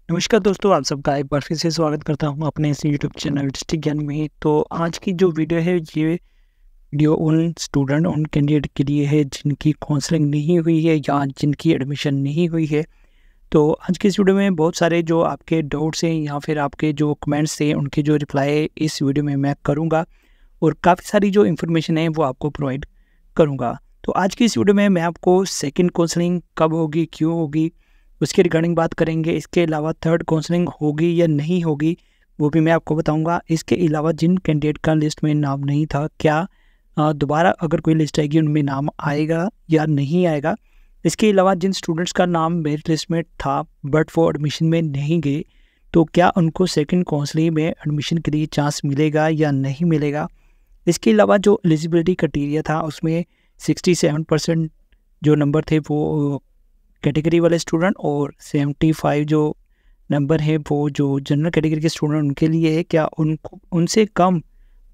नमस्कार दोस्तों, आप सबका एक बार फिर से स्वागत करता हूं अपने इस यूट्यूब चैनल डिस्ट्रिक्ट ज्ञान में। तो आज की जो वीडियो है ये वीडियो उन स्टूडेंट उन कैंडिडेट के लिए है जिनकी काउंसलिंग नहीं हुई है या जिनकी एडमिशन नहीं हुई है। तो आज की इस वीडियो में बहुत सारे जो आपके डाउट्स हैं या फिर आपके जो कमेंट्स हैं उनके जो रिप्लाई इस वीडियो में मैं करूँगा और काफ़ी सारी जो इन्फॉर्मेशन है वो आपको प्रोवाइड करूँगा। तो आज की इस वीडियो में मैं आपको सेकेंड काउंसलिंग कब होगी, क्यों होगी, उसके रिगार्डिंग बात करेंगे। इसके अलावा थर्ड काउंसलिंग होगी या नहीं होगी वो भी मैं आपको बताऊंगा। इसके अलावा जिन कैंडिडेट का लिस्ट में नाम नहीं था, क्या दोबारा अगर कोई लिस्ट आएगी उनमें नाम आएगा या नहीं आएगा। इसके अलावा जिन स्टूडेंट्स का नाम मेरिट लिस्ट में था बट वो एडमिशन में नहीं गए, तो क्या उनको सेकंड काउंसलिंग में एडमिशन के लिए चांस मिलेगा या नहीं मिलेगा। इसके अलावा जो एलिजिबिलिटी क्राइटेरिया था उसमें 67% जो नंबर थे वो कैटेगरी वाले स्टूडेंट और 75 जो नंबर है वो जो जनरल कैटेगरी के स्टूडेंट उनके लिए है। क्या उनको उनसे कम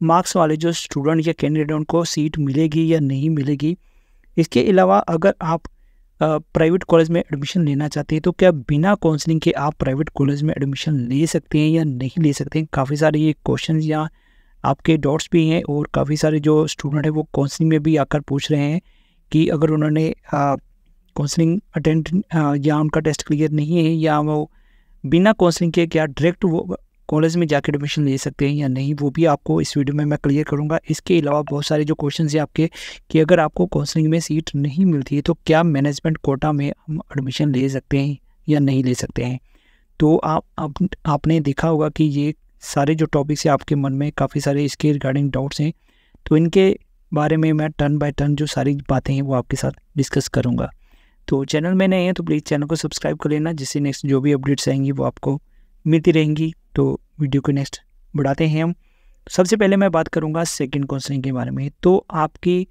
मार्क्स वाले जो स्टूडेंट या कैंडिडेट उनको सीट मिलेगी या नहीं मिलेगी। इसके अलावा अगर आप प्राइवेट कॉलेज में एडमिशन लेना चाहते हैं तो क्या बिना काउंसलिंग के आप प्राइवेट कॉलेज में एडमिशन ले सकते हैं या नहीं ले सकते हैं। काफ़ी सारे ये क्वेश्चन या आपके डाउट्स भी हैं और काफ़ी सारे जो स्टूडेंट है वो काउंसलिंग में भी आकर पूछ रहे हैं कि अगर उन्होंने काउंसलिंग अटेंड या उनका टेस्ट क्लियर नहीं है या वो बिना काउंसलिंग के क्या डायरेक्ट वो कॉलेज में जाकर एडमिशन ले सकते हैं या नहीं, वो भी आपको इस वीडियो में मैं क्लियर करूंगा। इसके अलावा बहुत सारे जो क्वेश्चन हैं आपके कि अगर आपको काउंसलिंग में सीट नहीं मिलती है तो क्या मैनेजमेंट कोटा में हम एडमिशन ले सकते हैं या नहीं ले सकते हैं। तो आपने देखा होगा कि ये सारे जो टॉपिक्स हैं आपके मन में काफ़ी सारे इसके रिगार्डिंग डाउट्स हैं, तो इनके बारे में मैं टर्न बाय टर्न जो सारी बातें हैं वो आपके साथ डिस्कस करूँगा। तो चैनल में नए हैं तो प्लीज़ चैनल को सब्सक्राइब कर लेना, जिससे नेक्स्ट जो भी अपडेट्स आएंगी वो आपको मिलती रहेंगी। तो वीडियो को नेक्स्ट बढ़ाते हैं हम। सबसे पहले मैं बात करूंगा सेकंड काउंसलिंग के बारे में। तो आपकी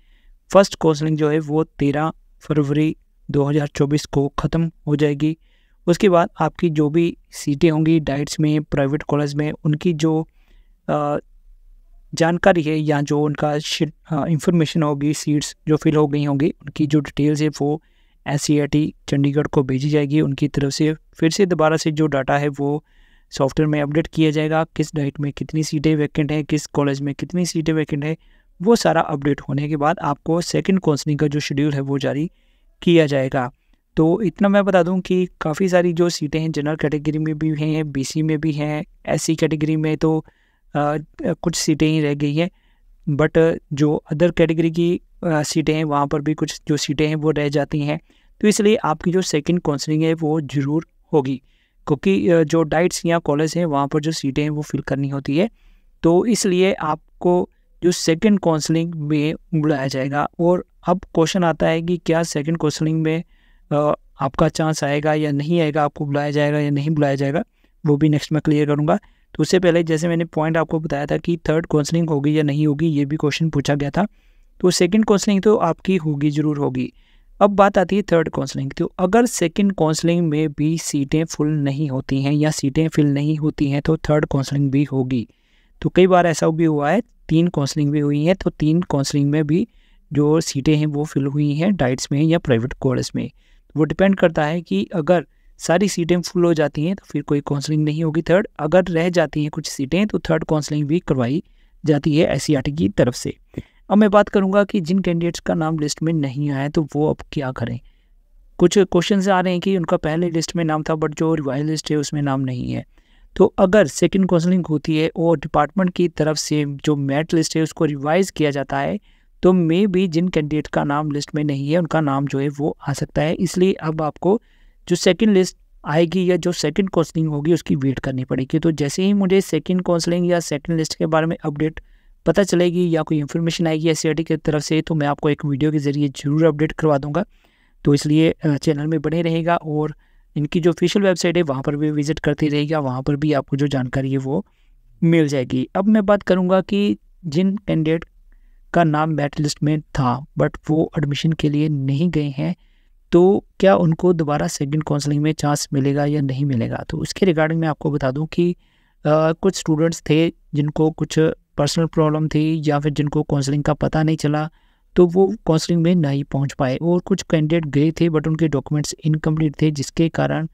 फ़र्स्ट काउंसलिंग जो है वो 13 फरवरी 2024 को ख़त्म हो जाएगी। उसके बाद आपकी जो भी सीटें होंगी डाइट्स में, प्राइवेट कॉलेज में, उनकी जो जानकारी है या जो उनका इंफॉर्मेशन होगी, सीट्स जो फिल हो गई होंगी, उनकी जो डिटेल्स है वो NCERT चंडीगढ़ को भेजी जाएगी उनकी तरफ से। फिर से दोबारा से जो डाटा है वो सॉफ्टवेयर में अपडेट किया जाएगा, किस डाइट में कितनी सीटें वैकेंट हैं, किस कॉलेज में कितनी सीटें वैकेंट है। वो सारा अपडेट होने के बाद आपको सेकंड काउंसलिंग का जो शेड्यूल है वो जारी किया जाएगा। तो इतना मैं बता दूं कि काफ़ी सारी जो सीटें हैं जनरल कैटेगरी में भी हैं, BC में भी हैं, SC कैटेगरी में तो कुछ सीटें ही रह गई हैं, बट जो अदर कैटेगरी की सीटें हैं वहाँ पर भी कुछ जो सीटें हैं वो रह जाती हैं। तो इसलिए आपकी जो सेकंड काउंसलिंग है वो ज़रूर होगी, क्योंकि जो डाइट्स या कॉलेज हैं वहाँ पर जो सीटें हैं वो फिल करनी होती है। तो इसलिए आपको जो सेकंड काउंसलिंग में बुलाया जाएगा। और अब क्वेश्चन आता है कि क्या सेकंड काउंसलिंग में आपका चांस आएगा या नहीं आएगा, आपको बुलाया जाएगा या नहीं बुलाया जाएगा, वो भी नेक्स्ट मैं क्लियर करूँगा। तो उससे पहले जैसे मैंने पॉइंट आपको बताया था कि थर्ड काउंसलिंग होगी या नहीं होगी, ये भी क्वेश्चन पूछा गया था। तो सेकंड काउंसलिंग तो आपकी होगी, ज़रूर होगी। अब बात आती है थर्ड काउंसलिंग। तो अगर सेकंड काउंसलिंग में भी सीटें फुल नहीं होती हैं या सीटें फिल नहीं होती हैं तो थर्ड काउंसलिंग भी होगी। तो कई बार ऐसा भी हुआ है, 3 काउंसलिंग भी हुई हैं, तो 3 काउंसलिंग में भी जो सीटें हैं वो फिल हुई हैं डाइट्स में या प्राइवेट कॉलेज में। वो डिपेंड करता है कि अगर सारी सीटें फुल हो जाती हैं तो फिर कोई काउंसलिंग नहीं होगी थर्ड। अगर रह जाती हैं कुछ सीटें तो थर्ड काउंसलिंग भी करवाई जाती है NCERT की तरफ से। अब मैं बात करूंगा कि जिन कैंडिडेट्स का नाम लिस्ट में नहीं आया तो वो अब क्या करें। कुछ क्वेश्चन आ रहे हैं कि उनका पहले लिस्ट में नाम था बट जो रिवाइज लिस्ट है उसमें नाम नहीं है। तो अगर सेकंड काउंसलिंग होती है और डिपार्टमेंट की तरफ से जो मेरिट लिस्ट है उसको रिवाइज़ किया जाता है तो मे भी जिन कैंडिडेट का नाम लिस्ट में नहीं है उनका नाम जो है वो आ सकता है। इसलिए अब आपको जो सेकंड लिस्ट आएगी या जो सेकंड काउंसलिंग होगी उसकी वेट करनी पड़ेगी। तो जैसे ही मुझे सेकंड काउंसलिंग या सेकंड लिस्ट के बारे में अपडेट पता चलेगी या कोई इन्फॉर्मेशन आएगी NCERT की तरफ से तो मैं आपको एक वीडियो के ज़रिए ज़रूर अपडेट करवा दूंगा। तो इसलिए चैनल में बने रहेगा और इनकी जो ऑफिशियल वेबसाइट है वहाँ पर भी विजिट करते रहेगा, वहाँ पर भी आपको जो जानकारी है वो मिल जाएगी। अब मैं बात करूँगा कि जिन कैंडिडेट का नाम मेरिट लिस्ट में था बट वो एडमिशन के लिए नहीं गए हैं तो क्या उनको दोबारा सेकंड काउंसलिंग में चांस मिलेगा या नहीं मिलेगा। तो उसके रिगार्डिंग मैं आपको बता दूं कि कुछ स्टूडेंट्स थे जिनको कुछ पर्सनल प्रॉब्लम थी या फिर जिनको काउंसलिंग का पता नहीं चला तो वो काउंसलिंग में नहीं पहुंच पाए, और कुछ कैंडिडेट गए थे बट उनके डॉक्यूमेंट्स इनकम्प्लीट थे जिसके कारण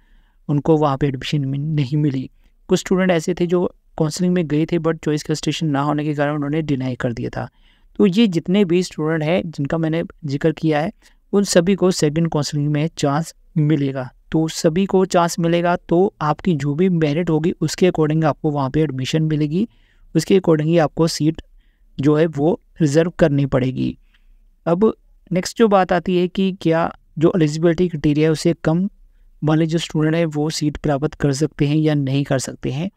उनको वहाँ पे एडमिशन नहीं मिली। कुछ स्टूडेंट ऐसे थे जो काउंसलिंग में गए थे बट चॉइस कंसिडरेशन ना होने के कारण उन्होंने डिनाई कर दिया था। तो ये जितने भी स्टूडेंट हैं जिनका मैंने जिक्र किया है उन सभी को सेकंड काउंसलिंग में चांस मिलेगा। तो सभी को चांस मिलेगा तो आपकी जो भी मेरिट होगी उसके अकॉर्डिंग आपको वहाँ पे एडमिशन मिलेगी, उसके अकॉर्डिंग ही आपको सीट जो है वो रिज़र्व करनी पड़ेगी। अब नेक्स्ट जो बात आती है कि क्या जो एलिजिबिलिटी क्राइटेरिया है उससे कम वाले जो स्टूडेंट है वो सीट प्राप्त कर सकते हैं या नहीं कर सकते हैं।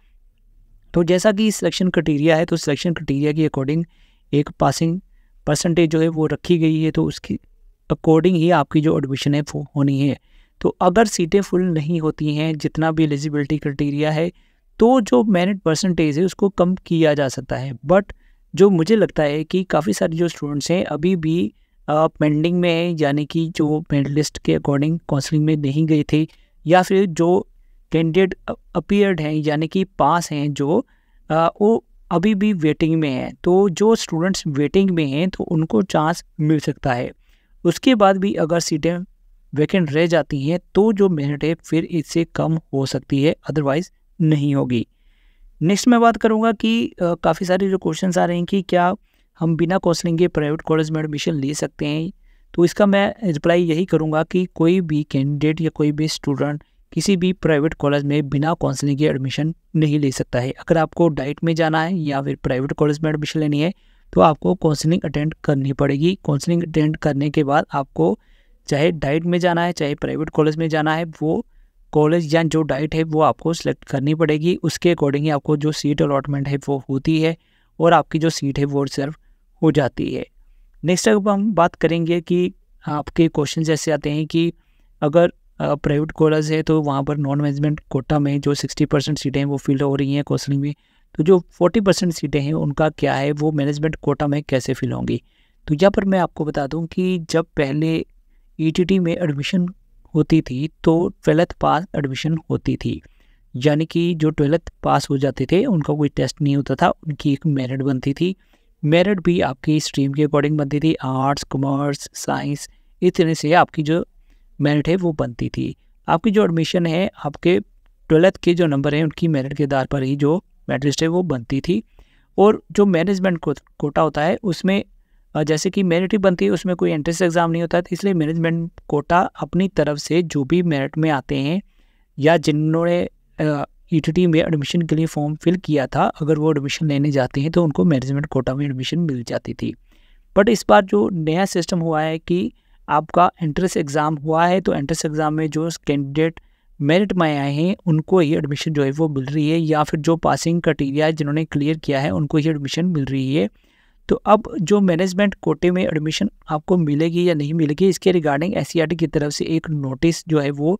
तो जैसा कि सिलेक्शन क्राइटेरिया है तो सिलेक्शन क्राइटेरिया के अकॉर्डिंग एक पासिंग परसेंटेज जो है वो रखी गई है, तो उसकी अकॉर्डिंग ही आपकी जो एडमिशन है वो होनी है। तो अगर सीटें फुल नहीं होती हैं जितना भी एलिजिबिलिटी क्राइटेरिया है तो जो मेरिट परसेंटेज है उसको कम किया जा सकता है। बट जो मुझे लगता है कि काफ़ी सारे जो स्टूडेंट्स हैं अभी भी पेंडिंग में है, यानी कि जो मेरिट लिस्ट के अकॉर्डिंग काउंसलिंग में नहीं गए थे या फिर जो कैंडिडेट अपीयर्ड हैं यानी कि पास हैं जो वो अभी भी वेटिंग में हैं। तो जो स्टूडेंट्स वेटिंग में हैं तो उनको चांस मिल सकता है। उसके बाद भी अगर सीटें वैकेंट रह जाती हैं तो जो मेरिट है फिर इससे कम हो सकती है, अदरवाइज़ नहीं होगी। नेक्स्ट मैं बात करूँगा कि काफ़ी सारे जो क्वेश्चंस आ रहे हैं कि क्या हम बिना काउंसलिंग के प्राइवेट कॉलेज में एडमिशन ले सकते हैं। तो इसका मैं रिप्लाई यही करूँगा कि कोई भी कैंडिडेट या कोई भी स्टूडेंट किसी भी प्राइवेट कॉलेज में बिना काउंसलिंग के एडमिशन नहीं ले सकता है। अगर आपको डाइट में जाना है या फिर प्राइवेट कॉलेज में एडमिशन लेनी है तो आपको काउंसलिंग अटेंड करनी पड़ेगी। काउंसलिंग अटेंड करने के बाद आपको चाहे डाइट में जाना है चाहे प्राइवेट कॉलेज में जाना है, वो कॉलेज या जो डाइट है वो आपको सिलेक्ट करनी पड़ेगी। उसके अकॉर्डिंग ही आपको जो सीट अलॉटमेंट है वो होती है और आपकी जो सीट है वो रिजर्व हो जाती है। नेक्स्ट अब हम बात करेंगे कि आपके क्वेश्चन ऐसे आते हैं कि अगर प्राइवेट कॉलेज है तो वहाँ पर नॉन मैनेजमेंट कोटा में जो 60% सीटें हैं वो फिल हो रही हैं काउंसलिंग में, तो जो 40% सीटें हैं उनका क्या है, वो मैनेजमेंट कोटा में कैसे फिल होंगी। तो यहाँ पर मैं आपको बता दूँ कि जब पहले ETT में एडमिशन होती थी तो 12th पास एडमिशन होती थी, यानी कि जो 12th पास हो जाते थे उनका कोई टेस्ट नहीं होता था, उनकी एक मेरिट बनती थी। मेरिट भी आपकी स्ट्रीम के अकॉर्डिंग बनती थी, आर्ट्स, कॉमर्स, साइंस, इस तरह से आपकी जो मेरिट है वो बनती थी। आपकी जो एडमिशन है आपके 12th के जो नंबर हैं उनकी मेरिट के आधार पर ही जो मेरिट लिस्ट है वो बनती थी। और जो मैनेजमेंट कोटा होता है उसमें जैसे कि मेरिट ही बनती है, उसमें कोई एंट्रेंस एग्ज़ाम नहीं होता है, तो इसलिए मैनेजमेंट कोटा अपनी तरफ से जो भी मेरिट में आते हैं या जिन्होंने ETT में एडमिशन के लिए फॉर्म फिल किया था, अगर वो एडमिशन लेने जाते हैं तो उनको मैनेजमेंट कोटा में एडमिशन मिल जाती थी। बट इस बार जो नया सिस्टम हुआ है कि आपका एंट्रेंस एग्ज़ाम हुआ है तो एंट्रेंस एग्ज़ाम में जो कैंडिडेट मेरिट में आए हैं उनको ही एडमिशन जो है वो मिल रही है, या फिर जो पासिंग क्राइटेरिया है जिन्होंने क्लियर किया है उनको ही एडमिशन मिल रही है। तो अब जो मैनेजमेंट कोटे में एडमिशन आपको मिलेगी या नहीं मिलेगी, इसके रिगार्डिंग SCERT की तरफ से एक नोटिस जो है वो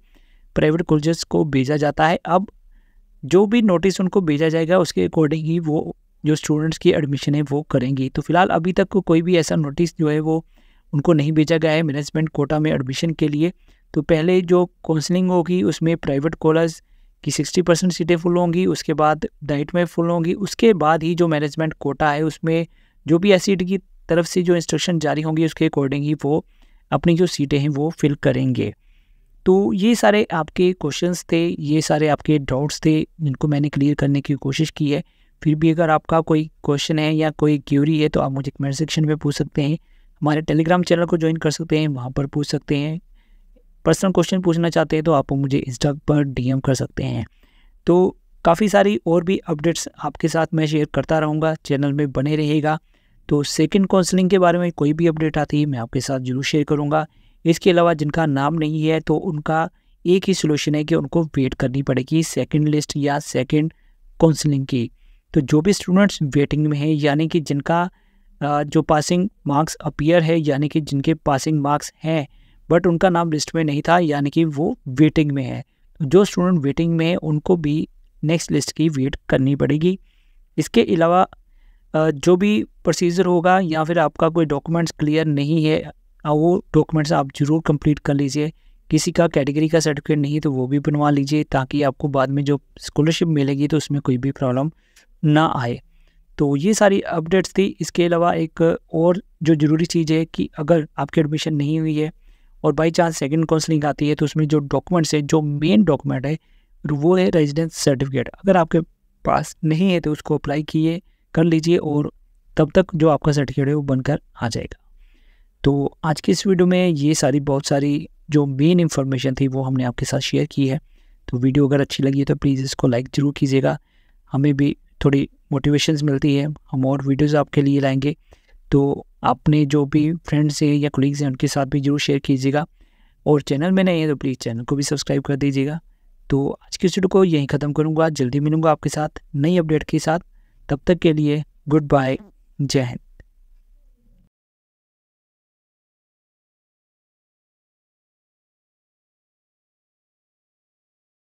प्राइवेट कॉलेजेस को भेजा जाता है। अब जो भी नोटिस उनको भेजा जाएगा उसके अकॉर्डिंग ही वो जो स्टूडेंट्स की एडमिशन है वो करेंगी। तो फिलहाल अभी तक कोई भी ऐसा नोटिस जो है वो उनको नहीं भेजा गया है मैनेजमेंट कोटा में एडमिशन के लिए। तो पहले जो काउंसलिंग होगी उसमें प्राइवेट कॉलेज की 60% सीटें फुल होंगी, उसके बाद डाइट में फुल होंगी, उसके बाद ही जो मैनेजमेंट कोटा है उसमें जो भी SCERT की तरफ से जो इंस्ट्रक्शन जारी होंगी उसके अकॉर्डिंग ही वो अपनी जो सीटें हैं वो फिल करेंगे। तो ये सारे आपके क्वेश्चंस थे, ये सारे आपके डाउट्स थे जिनको मैंने क्लियर करने की कोशिश की है। फिर भी अगर आपका कोई क्वेश्चन है या कोई क्यूरी है तो आप मुझे कमेंट सेक्शन में पूछ सकते हैं, हमारे टेलीग्राम चैनल को ज्वाइन कर सकते हैं, वहाँ पर पूछ सकते हैं। पर्सनल क्वेश्चन पूछना चाहते हैं तो आप मुझे इंस्टा पर DM कर सकते हैं। तो काफ़ी सारी और भी अपडेट्स आपके साथ मैं शेयर करता रहूँगा, चैनल में बने रहिएगा। तो सेकंड काउंसलिंग के बारे में कोई भी अपडेट आती है मैं आपके साथ ज़रूर शेयर करूँगा। इसके अलावा जिनका नाम नहीं है तो उनका एक ही सोल्यूशन है कि उनको वेट करनी पड़ेगी सेकंड लिस्ट या सेकंड काउंसलिंग की। तो जो भी स्टूडेंट्स वेटिंग में हैं, यानी कि जिनका जो पासिंग मार्क्स अपीयर है, यानी कि जिनके पासिंग मार्क्स हैं बट उनका नाम लिस्ट में नहीं था, यानी कि वो वेटिंग में है, तो जो स्टूडेंट वेटिंग में है उनको भी नेक्स्ट लिस्ट की वेट करनी पड़ेगी। इसके अलावा जो भी प्रोसीजर होगा या फिर आपका कोई डॉक्यूमेंट्स क्लियर नहीं है, वो डॉक्यूमेंट्स आप ज़रूर कंप्लीट कर लीजिए। किसी का कैटेगरी का सर्टिफिकेट नहीं है तो वो भी बनवा लीजिए, ताकि आपको बाद में जो स्कॉलरशिप मिलेगी तो उसमें कोई भी प्रॉब्लम ना आए। तो ये सारी अपडेट्स थी। इसके अलावा एक और जो ज़रूरी चीज़ है कि अगर आपकी एडमिशन नहीं हुई है और बाई चांस सेकंड काउंसलिंग आती है तो उसमें जो डॉक्यूमेंट्स है, जो मेन डॉक्यूमेंट है वो है रेजिडेंस सर्टिफिकेट। अगर आपके पास नहीं है तो उसको अप्लाई कर लीजिए और तब तक जो आपका सर्टिफिकेट है वो बनकर आ जाएगा। तो आज की इस वीडियो में ये बहुत सारी जो मेन इन्फॉर्मेशन थी वो हमने आपके साथ शेयर की है। तो वीडियो अगर अच्छी लगी है तो प्लीज़ इसको लाइक ज़रूर कीजिएगा, हमें भी थोड़ी मोटिवेशंस मिलती है, हम और वीडियोज़ आपके लिए लाएंगे। तो आपने जो भी फ्रेंड्स हैं या कोलीग्स हैं उनके साथ भी ज़रूर शेयर कीजिएगा, और चैनल में नए हैं तो प्लीज़ चैनल को भी सब्सक्राइब कर दीजिएगा। तो आज की इस वीडियो को यहीं ख़त्म करूँगा, जल्दी मिलूँगा आपके साथ नई अपडेट के साथ। तब तक के लिए गुड बाय, जय हिंद।